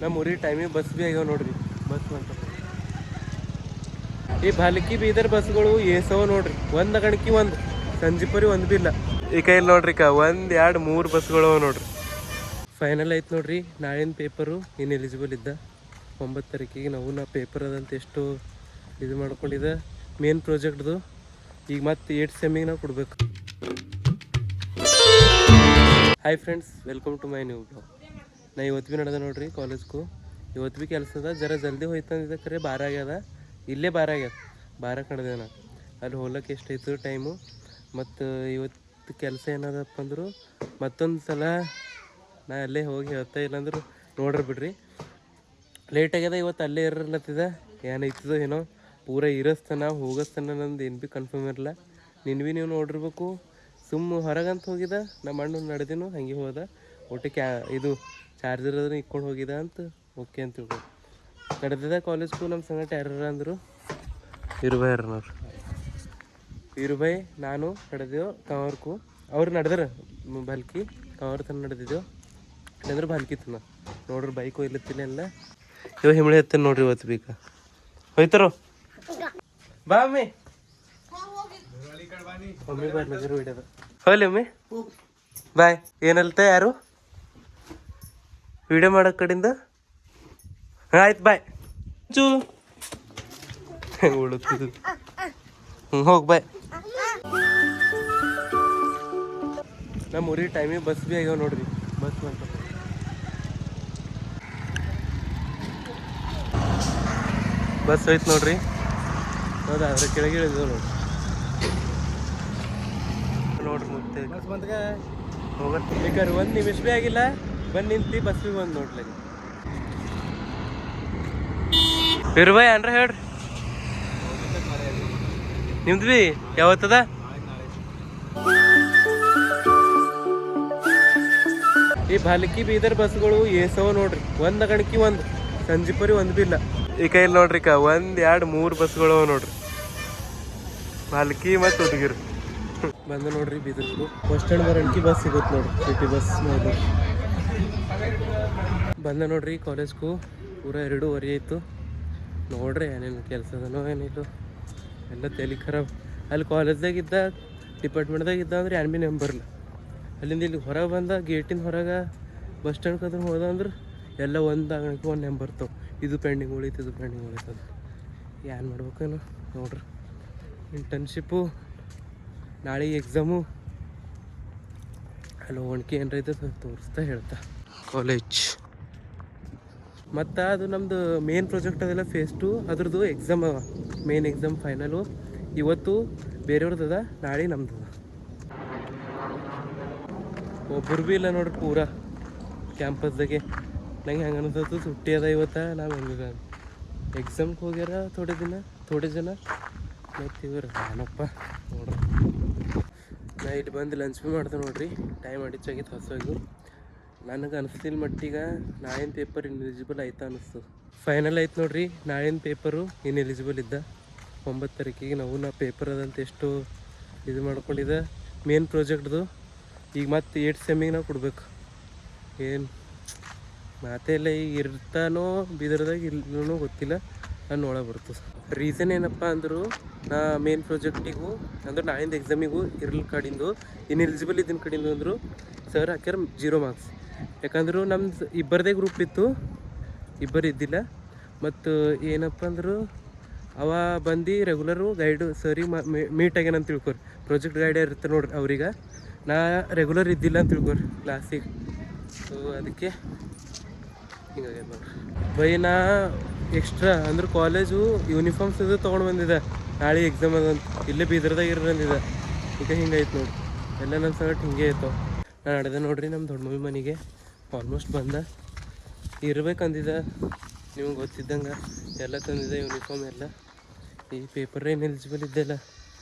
ನಮ್ಮ ಊರಿಗೆ ಟೈಮಿಗೆ ಬಸ್ ಭೀ ಆಗ್ಯಾವ ನೋಡ್ರಿ. ಬಸ್ ಅಂತ ಈ ಭಾಲ್ಕಿ ಬೀದರ್ ಬಸ್ಗಳು ಏಸವ ನೋಡ್ರಿ. ಒಂದು ಗಣಕಿ ಒಂದು ಸಂಜೀಪರಿ ಒಂದು ಭೀ ಇಲ್ಲ. ಈ ಕೈಲಿ ನೋಡ್ರಿ 1 2 3 ಬಸ್ಗಳು ಅವ ನೋಡ್ರಿ. ಫೈನಲ್ ಐತೆ ನೋಡ್ರಿ. ನಾಳಿನ ಪೇಪರು ಇನ್ನು ಎಲಿಜಿಬಲ್ ಇದ್ದ 9 ತಾರೀಕಿಗೆ ನಾ ಪೇಪರ್ ಅದಂತ ಎಷ್ಟು ಇದು ಮಾಡ್ಕೊಂಡಿದ್ದೆ ಮೇನ್ ಪ್ರಾಜೆಕ್ಟ್ದು. ಈಗ ಮತ್ತೆ 8 ಸೆಮ್ಮಿಗೆ ನಾವು ಕೊಡ್ಬೇಕು. Hi friends, welcome to my new blog. ನಾ ಇವತ್ತು ಭೀ ನಡೆದ ನೋಡ್ರಿ ಕಾಲೇಜ್ಗೂ. ಇವತ್ತು ಭೀ ಕೆಲಸ ಅದ. ಜರ ಜಲ್ದಿ ಹೋಯ್ತಂದಿದ್ದೆ, ಖರೆ 12 ಆಗ್ಯದ. ಇಲ್ಲೇ 12 ಆಗ್ಯದ. 12ಕ್ಕೆ ನಡೆದೆ ನಾ. ಅಲ್ಲಿ ಹೋಗ್ಲಿಕ್ಕೆ ಎಷ್ಟಾಯ್ತು ಟೈಮು. ಮತ್ತು ಇವತ್ತು ಕೆಲಸ ಏನದಪ್ಪ ಅಂದರು ಮತ್ತೊಂದು ಸಲ ನಾ ಅಲ್ಲೇ ಹೋಗಿ ಹೇಳ್ತಾ ಇಲ್ಲಾಂದ್ರೆ ನೋಡ್ರಿ ಬಿಡ್ರಿ. ಲೇಟ್ ಆಗ್ಯದ. ಇವತ್ತು ಅಲ್ಲೇ ಇರಲತ್ತಿದ. ಏನೈತದೋ ಏನೋ ಪೂರ ಇರಸ್ತನ ಹೋಗಸ್ತನ ನಂದು ಏನು ಭೀ ಕನ್ಫರ್ಮ್ ಇರಲ್ಲ. ನಿನ್ನ ಭೀ ನೀವು ನೋಡಿರ್ಬೇಕು. ಸುಮ್ಮ ಹೊರಗಂತ ಹೋಗಿದ. ನಮ್ಮ ಅಣ್ಣ ನಡೆದಿನು ಹಂಗೆ ಹೋದ. ಒಟ್ಟು ಇದು ಚಾರ್ಜರ್ ಅದನ್ನು ಇಕ್ಕೊಂಡು ಹೋಗಿದ ಅಂತ ಓಕೆ ಅಂತ ತಿಳ್ಕೊ. ನಡೆದಿದ್ದ ಕಾಲೇಜ್ಗೂ ನಮ್ಮ ಸಂಗಟ ಯಾರ ಅಂದರು ಇರುಬೈ ನೋಡ್ರಿ. ಇರುಬೈ ನಾನು ನಡೆದೇವು ಕವರ್ಕು. ಅವ್ರು ನಡೆದ್ರ ಬಲ್ಕಿ ಕವರ್ ತನ ನಡೆದಿದ್ದೆವು. ಇಲ್ಲಾಂದ್ರೆ ಬಲ್ಕಿ ತನ ನೋಡ್ರಿ ಬೈಕ್ ಒಯ್ಲತ್ತಿಲ್ಲ ಎಲ್ಲ. ಇವ ಹಿಮಳೆ ಹತ್ತೇನೆ ನೋಡ್ರಿ. ಇವತ್ತು ಬೇಕ ಹೋಯ್ತಾರೋ ಬಾ ಅಮ್ಮಿ. ಮಮ್ಮಿ ಬರ್ಲಿದ್ರು ಹಿಡಿಯೋದು ಹೋಗ್ಲಿ ಅಮ್ಮಿ ಬಾಯ್. ಏನಲ್ತ ಯಾರು ವಿಡಿಯೋ ಮಾಡೋ ಕಡೆಯಿಂದ ಆಯ್ತು ಬಾಯ್. ಚೂ ಉಳುತ್ತಿದ್ದು ಹೋಗಿ ಬಾಯ್. ನಮ್ಮ ಊರಿಗೆ ಟೈಮಿಗೆ ಬಸ್ ಭೀ ಆಗ್ಯಾವ ನೋಡ್ರಿ. ಬಸ್ ಅಂತ ಬಸ್ ಹೋಯ್ತು ನೋಡ್ರಿ. ಹೌದಾ, ಅದ್ರ ಕೆಳಗೆ ಇಳಿದು ನೋಡ್ರಿ ಮುತ್ತೆ ಹೋಗಲ್ ಬೇಕಾದ್ರೆ 1 ನಿಮಿಷ ಭೀ ಆಗಿಲ್ಲ. ಬಂದು ನಿಂತು ಬಸ್ ಭೀ ಬಂದು ನೋಡ್ಲಿ. ಇರುಬೈ ಅನ್ರ ಹೇಳ್ರಿ ನಿಮ್ದು ಭೀ ಯಾವತ್ತದ? ಈ ಭಾಲ್ಕಿ ಬೀದರ್ ಬಸ್ಗಳು ಏಸವ ನೋಡ್ರಿ. ಒಂದು ಗಣಕಿ ಒಂದು ಸಂಜೀಪರಿ ಒಂದು ಭೀ ಇಲ್ಲ. ಈ ಕೈಲಿ ನೋಡ್ರಿ 1 2 3 ಬಸ್ಗಳು ಅವ ನೋಡ್ರಿ. ಭಾಲ್ಕಿ ಮತ್ತು ಹುಡುಗಿರು ಬಂದು ನೋಡ್ರಿ. ಬೀದರ್ಗೂ ಬಸ್ ಸ್ಟ್ಯಾಂಡ್ ಬರೋಣಕಿ ಬಸ್ ಸಿಗುತ್ತೆ ನೋಡ್ರಿ. ಸಿಟಿ ಬಸ್ ನೋಡಿ ಬಂದ ನೋಡ್ರಿ. ಕಾಲೇಜ್ಗೂ ಪೂರ 2:30 ಆಯಿತು ನೋಡ್ರಿ. ಏನೇನು ಕೆಲಸ ಅದನೋ ಏನಿಲ್ಲ ಎಲ್ಲ ತಲೆ ಖರಾಬ್. ಅಲ್ಲಿ ಕಾಲೇಜ್ದಾಗಿದ್ದ ಡಿಪಾರ್ಟ್ಮೆಂಟ್ದಾಗ ಇದ್ದ ಅಂದ್ರೆ ಏನು ಭೀ ನೆಂಬರ್ಲ್ಲ. ಅಲ್ಲಿಂದ ಇಲ್ಲಿ ಹೊರಗೆ ಬಂದ ಗೇಟಿನ ಹೊರಗೆ ಬಸ್ ಸ್ಟ್ಯಾಂಡ್ ಕದ್ರೆ ಹೋದ ಅಂದ್ರೆ ಎಲ್ಲ ಒಂದು ಅಂಗಡಿಗೆ ಒಂದು ನೆಂಬರ್ ಬರ್ತಾವೆ. ಇದು ಪೆಂಡಿಂಗ್ ಉಳಿತು, ಇದು ಪೆಂಡಿಂಗ್ ಉಳಿತದ. ಏನು ಮಾಡ್ಬೇಕೇನು ನೋಡ್ರಿ. ಇಂಟರ್ನ್ಶಿಪ್ಪು ನಾಳೆ ಎಕ್ಸಾಮು ಅಲ್ಲಿ ಹೋಗಣಿಕೆ ಏನರೈತೆ ತೋರಿಸ್ತಾ ಹೇಳ್ತಾ ಕಾಲೇಜ್. ಮತ್ತು ಅದು ನಮ್ಮದು ಮೇನ್ ಪ್ರಾಜೆಕ್ಟ್ ಅದೆಲ್ಲ ಫೇಸ್ 2 ಅದ್ರದ್ದು ಎಕ್ಸಾಮ್ ಅವ. ಮೇನ್ ಎಕ್ಸಾಮ್ ಫೈನಲು ಇವತ್ತು ಬೇರೆಯವ್ರದ್ದು ಅದ, ನಾಳೆ ನಮ್ದು ಅದ. ಒಬ್ಬರು ಭೀ ಇಲ್ಲ ನೋಡ್ರಿ ಪೂರ ಕ್ಯಾಂಪಸ್ದಾಗೆ. ನಂಗೆ ಹೆಂಗೆ ಅನಿಸ್ತತ್ತು ಸುಟ್ಟಿ ಅದ ಇವತ್ತು. ನಾವು ಹೆಂಗ ಎಕ್ಸಾಮ್ಗೆ ಹೋಗ್ಯಾರ ಥೋಡೆ ಜನ ಮತ್ತು ಇವ್ರು ಏನಪ್ಪ ನೋಡ್ರಿ. ನಾ ಇಲ್ಲಿ ಬಂದು ಲಂಚ್ ಭೀ ಮಾಡ್ದೆ ನೋಡ್ರಿ. ಟೈಮ್ ಅಡಿಚಾಗಿತ್ತು ಹೊಸದು. ನನಗೆ ಅನಿಸ್ತಿಲ್ಲ ಮಟ್ಟಿಗೆ ನಾಳಿನ ಪೇಪರ್ ಇನ್ಎಲಿಜಿಬಲ್ ಆಯ್ತಾ ಅನಿಸ್ತದೆ. ಫೈನಲ್ ಆಯ್ತು ನೋಡ್ರಿ. ನಾಳಿನ ಪೇಪರು ಇನ್ಎಲಿಜಿಬಲ್ ಇದ್ದ 9 ತಾರೀಕಿಗೆ ನಾ ಪೇಪರ್ ಅದಂತ ಎಷ್ಟು ಇದು ಮಾಡ್ಕೊಂಡಿದ್ದೆ ಮೇನ್ ಪ್ರಾಜೆಕ್ಟ್ದು. ಈಗ ಮತ್ತೆ 8 ಸೆಮ್ಮಿಗೆ ನಾವು ಕೊಡ್ಬೇಕು. ಏನು ಮಾತೇ ಇಲ್ಲ. ಈಗ ಇರ್ತಾನೋ ಬೀದರ್ದಾಗ ಇಲ್ಲೂ ಗೊತ್ತಿಲ್ಲ. ನಾನು ನೋಡೋ ಬರ್ತದೆ. ರೀಸನ್ ಏನಪ್ಪ ಅಂದರು ನಾ ಮೇನ್ ಪ್ರಾಜೆಕ್ಟಿಗೂ ಅಂದ್ರೆ ನಾಳಿಂದ ಎಕ್ಸಾಮಿಗೂ ಇರ್ಲಿ ಕಡಿಂದು ಇನ್ಎಲಿಜಿಬಲ್ ಇದ್ದಿನ ಕಡಿಂದು ಅಂದರು ಸರ್ ಹಾಕ್ಯಾರ 0 ಮಾರ್ಕ್ಸ್. ಯಾಕಂದ್ರೆ ನಮ್ದು ಇಬ್ಬರದೇ ಗ್ರೂಪ್ ಇತ್ತು, ಇಬ್ಬರು ಇದ್ದಿಲ್ಲ. ಮತ್ತು ಏನಪ್ಪ ಅಂದರು ಅವ ಬಂದು ರೆಗ್ಯುಲರು ಗೈಡು ಸರಿಗೆ ಮೀಟ್ ಆಗ್ಯಾನಂತ ತಿಳ್ಕೊರಿ. ಪ್ರಾಜೆಕ್ಟ್ ಗೈಡ್ ಇರ್ತಾರೆ ನೋಡ್ರಿ ಅವ್ರಿಗೆ. ನಾ ರೆಗ್ಯುಲರ್ ಇದ್ದಿಲ್ಲ ಅಂತ ತಿಳ್ಕೊರಿ ಕ್ಲಾಸಿಗೆ. ಸೊ ಅದಕ್ಕೆ ಹಿಂಗಾಗ್ಯದ ನೋಡ್ರಿ. ಬೈ ನಾ ಎಕ್ಸ್ಟ್ರಾ ಅಂದ್ರೆ ಕಾಲೇಜು ಯೂನಿಫಾರ್ಮ್ಸ್ ಇದು ತೊಗೊಂಡು ಬಂದಿದ್ದೆ. ನಾಳೆ ಎಕ್ಸಾಮ್ ಅದಂತ ಇಲ್ಲೇ ಬೀದರ್ದಾಗ ಇರಂದಿದ್ದೆ. ಈಗ ಹಿಂಗಾಯ್ತು ನೋಡ್ರಿ. ಎಲ್ಲ ನನ್ನ ಸಂಗಟ ಹಿಂಗೆ ಆಯ್ತವ. ನಾನು ನಡೆದೆ ನೋಡ್ರಿ ನಮ್ಮ ದೊಡ್ಡ ಮಮ್ಮಿ ಮನೆಗೆ. ಆಲ್ಮೋಸ್ಟ್ ಬಂದ. ಇರ್ಬೇಕಂದಿದ್ದ ನಿಮ್ಗೆ ಗೊತ್ತಿದ್ದಂಗೆ ಎಲ್ಲ ತಂದಿದ್ದೆ ಯೂನಿಫಾರ್ಮ್ ಎಲ್ಲ. ಈ ಪೇಪರ್ ಏನು ಎಲಿಜಿಬಲ್ ಇದ್ದೆಲ್ಲ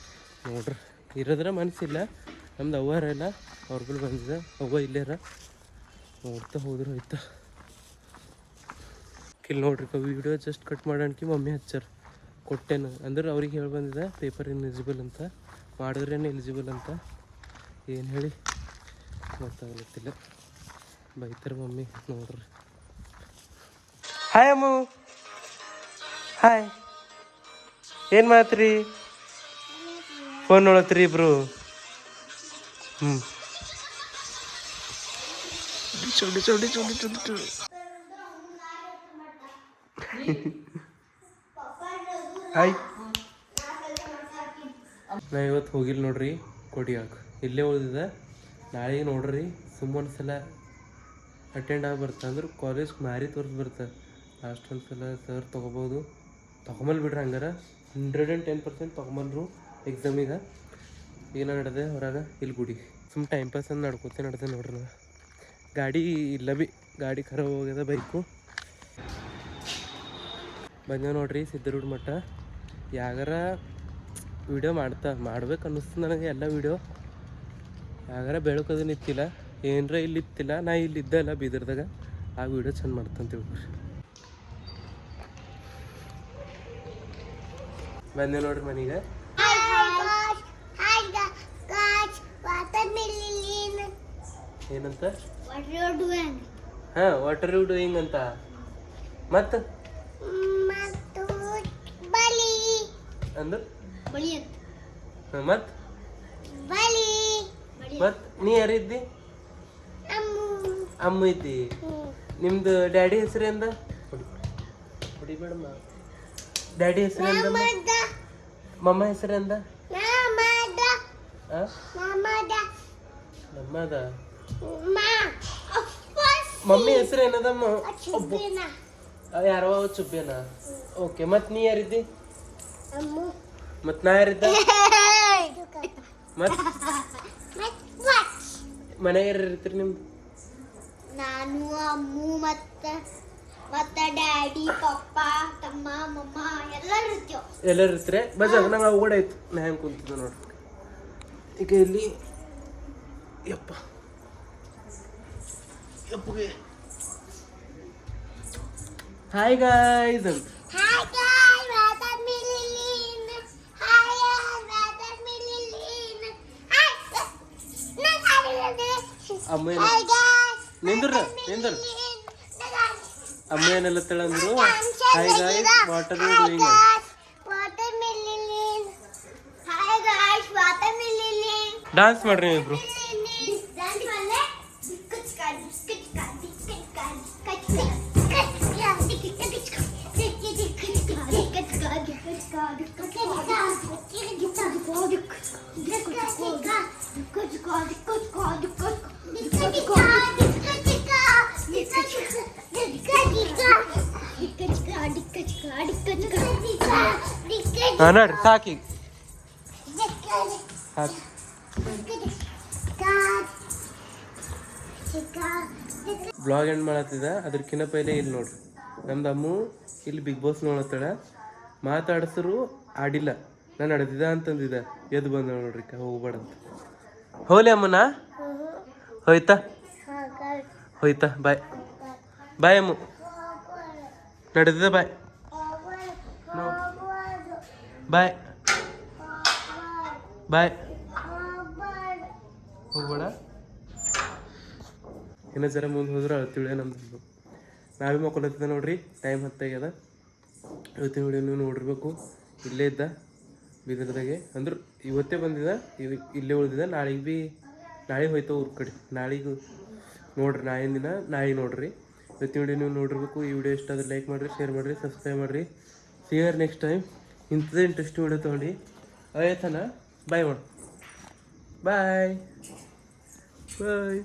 ನೋಡ್ರಿ. ಇರೋದ್ರ ಮನಸ್ಸಿಲ್ಲ. ನಮ್ದು ಅವ್ವಾರೆಲ್ಲ ಅವ್ರುಗಳು ಬಂದಿದ್ದ. ಅವ್ವ ಇಲ್ಲೇರ ನೋಡ್ತಾ ಹೋದ್ರು ಹೋಯ್ತಾ. ಇಲ್ಲಿ ನೋಡ್ರಿ ವಿಡಿಯೋ ಜಸ್ಟ್ ಕಟ್ ಮಾಡೋಣಕಿ ಮಮ್ಮಿ ಹಚ್ಚಾರ ಕೊಟ್ಟೆನು ಅಂದ್ರೆ ಅವ್ರಿಗೆ ಹೇಳಿ ಬಂದಿದೆ ಪೇಪರ್ ಇನ್ಎಲಿಜಿಬಲ್ ಅಂತ. ಮಾಡಿದ್ರೇನು ಎಲಿಜಿಬಲ್ ಅಂತ ಏನು ಹೇಳಿ ಗೊತ್ತಾಗ್ಲತ್ತಿಲ್ಲ. ಬೈತಾರೆ ಮಮ್ಮಿ ನೋಡ್ರಿ. ಹಾಯ್ ಅಮ್ಮು. ಹಾಯ್. ಏನು ಮಾಡತ್ರಿ? ಫೋನ್ ನೋಡತ್ರಿ ಇಬ್ರು. ಚೋಡಿ ಚೋಡಿ ಚೋಡಿ ಚೋಡಿ ಚೋಡಿ. ಹಾಯ್. ನಾ ಇವತ್ತು ಹೋಗಿಲ್ಲ ನೋಡ್ರಿ ಕೊಡಿಯಾಕ, ಇಲ್ಲೇ ಉಳಿದಿದೆ. ನಾಳೆಗೆ ನೋಡ್ರಿ ಸುಮ್ಮೊಂದ್ಸಲ ಅಟೆಂಡ್ ಆಗಿ ಬರ್ತಾ ಅಂದ್ರೆ ಕಾಲೇಜ್ ಮಾರಿ ತೋರಿಸಿ ಬರ್ತಾರೆ. ಲಾಸ್ಟ್ ಒಂದ್ಸಲ ಸರ್ ತೊಗೋಬೋದು, ತೊಗೊಂಬಲ್ ಬಿಡ್ರಿ. ಹಂಗಾರ 110% ತೊಗೊಂಬಲ್ರು ಎಕ್ಸಾಮಿಗೆ. ಏನು ನಡೆದೆ ಹೊರಗೆ ಇಲ್ಲಿ ಗುಡಿ ಸುಮ್ಮ ಟೈಮ್ ಪಾಸ್ ಅಂತ ನಡ್ಕೋತೆ ನಡೆದೆ ನೋಡ್ರಿ. ನಾನು ಗಾಡಿ ಇಲ್ಲ ಭೀ, ಗಾಡಿ ಖರಾಬ್ ಹೋಗ್ಯದ ಬೈಕು. ಬಂದೇವು ನೋಡ್ರಿ ಸಿದ್ಧರೂಢ ಮಠ. ಯಾಗಾರ ವೀಡಿಯೋ ಮಾಡ್ಬೇಕು ಅನ್ನಿಸ್ತು ನನಗೆ. ಎಲ್ಲ ವೀಡಿಯೋ ಯಾಗಾರ ಬೆಳಕದು ನಿಂತಿಲ್ಲ, ಏನರ ಇಲ್ಲಿ ಇತ್ತಿಲ್ಲ. ನಾ ಇಲ್ಲಿ ಇದ್ದಲ್ಲ ಬೀದರ್ದಾಗ, ಆ ವೀಡಿಯೋ ಚಂದ ಮಾಡ್ತಂತ ತಿಳ್ಕೊರಿ. ಬಂದೆ ನೋಡ್ರಿ ಮನೆಗೆ. ಏನಂತ? ಹಾಂ, ವಾಟ್ ಆರ್ ಯು ಡೂಯಿಂಗ್ ಅಂತ. ಮತ್ತು ಅಂದ್ರೆ ಮತ್ ನೀ ಯಾರಿದ್ದಿ? ಅಮ್ಮ ಇದ್ದಿ. ನಿಮ್ದು ಡ್ಯಾಡಿ ಹೆಸರು ಎಂದ? ಹೊಡಿಬೇಡಮ್ಮ. ಡ್ಯಾಡಿ ಹೆಸರು ಎಂದ? ಮಮ್ಮ ಹೆಸರು ಎಂದ? ನಮ್ಮದ. ಮಮ್ಮಿ ಹೆಸರು ಏನದಮ್ಮ? ಯಾರವ ಚುಬ್ಬೇನ. ಓಕೆ, ಮತ್ ನೀ ಯಾರಿದ್ದಿ? ಮತ್ ನಾ ಯಾರಿದ್ದ? ಮತ್ ಮನೆಗೆ ಯಾರು ಇರ್ತೀರಿ ನಿಮ್ದು? ನಾನು, ಅಮ್ಮು, ಮತ್ತೆ ಡ್ಯಾಡಿ, ಪಪ್ಪ, ತಮ್ಮ, ಮಮ್ಮ ಎಲ್ಲರೂ ಇರ್ತೀರಿ. ಬಜಾಗ ನಂಗೆ ಅವು ಕೂಡ ಆಯ್ತು. ನಾ ಹೆಂಗೆ ಕುಂತಿದ್ದೆ ನೋಡ್ರಿ ಈಗ ಇಲ್ಲಿ. ಯಪ್ಪ ಯಪ್ಪಗೆ ಹಾಯ್ ಗಾಯ್ಸ್ ಅಂತ. ಅಮ್ಮ ನಿಂದ್ರ ಅಮ್ಮ ಏನೆಲ್ಲ ತಳಂದ್ರು. Hi guys, what are you doing? Dance ಮಾಡ್ರಿ ಇಬ್ರು. ನೋಡ್ರಿ ಸಾಕಿ ಬ್ಲಾಗ್ ಎಂಡ್ ಮಾಡತ್ತಿದ. ಅದಕ್ಕಿಂತ ಪೈಲೆ ಇಲ್ಲಿ ನೋಡ್ರಿ ನಮ್ದು ಅಮ್ಮು ಇಲ್ಲಿ ಬಿಗ್ ಬಾಸ್ ನೋಡತ್ತಾಳ. ಮಾತಾಡ್ಸರು ಆಡಿಲ್ಲ, ನಾನು ಅಡ್ದಿದ ಅಂತಂದಿದ್ದ. ಎದ್ದು ಬಂದ ನೋಡ್ರಿ ಹೋಗ್ಬೇಡ ಅಂತ. ಹೋಲಿ ಅಮ್ಮನ ಹೋಯ್ತಾ ಹೋಯ್ತಾ. ಬಾಯ್ ಬಾಯ್ ಅಮ್ಮು, ನಡೆದಿದೆ. ಬಾಯ್ ಬಾಯ್ ಬಾಯ್. ಹೋಗ್ಬೇಡ. ಇನ್ನೂ ಜರ ಮುಂದೆ ಹೋದ್ರೆ ಅಳ್ತಿಳೆ ನಮ್ದು. ನಾವೇ ಮಕ್ಕೊಳತ್ತಿದ್ದ ನೋಡ್ರಿ. ಟೈಮ್ 10 ಆಗ್ಯದ. ಇವತ್ತಿನ ವಿಡಿಯೋ ನೀವು ನೋಡಿರ್ಬೇಕು. ಇಲ್ಲೇ ಇದ್ದ ಬೀದರ್ದಾಗೆ. ಅಂದ್ರೆ ಇವತ್ತೇ ಬಂದಿದ್ದ, ಇಲ್ಲೇ ಉಳಿದಿದ್ದ. ನಾಳೆ ಹೋಯ್ತು ಊರ ಕಡೆ. ನಾಳೆಗೂ ನೋಡ್ರಿ, ನಾಳಿನ ದಿನ ನಾಳೆ ನೋಡ್ರಿ. ಇವತ್ತಿನ ವಿಡಿಯೋ ನೀವು ನೋಡಿರ್ಬೇಕು. ಈ ವಿಡಿಯೋ ಇಷ್ಟ ಆದ್ರೆ ಲೈಕ್ ಮಾಡಿರಿ, ಶೇರ್ ಮಾಡಿರಿ, ಸಬ್ಸ್ಕ್ರೈಬ್ ಮಾಡಿರಿ. ಸಿಯರ್ ನೆಕ್ಸ್ಟ್ ಟೈಮ್ ಇಂಥದ್ದೇ ಇಂಟ್ರೆಸ್ಟಿಂಗ್ ವಿಡಿಯೋ ತೊಗೊಂಡು. ಆಯ್ತಾನ? ಬಾಯ್ ಮಾಡು. ಬಾಯ್ ಬಾಯ್.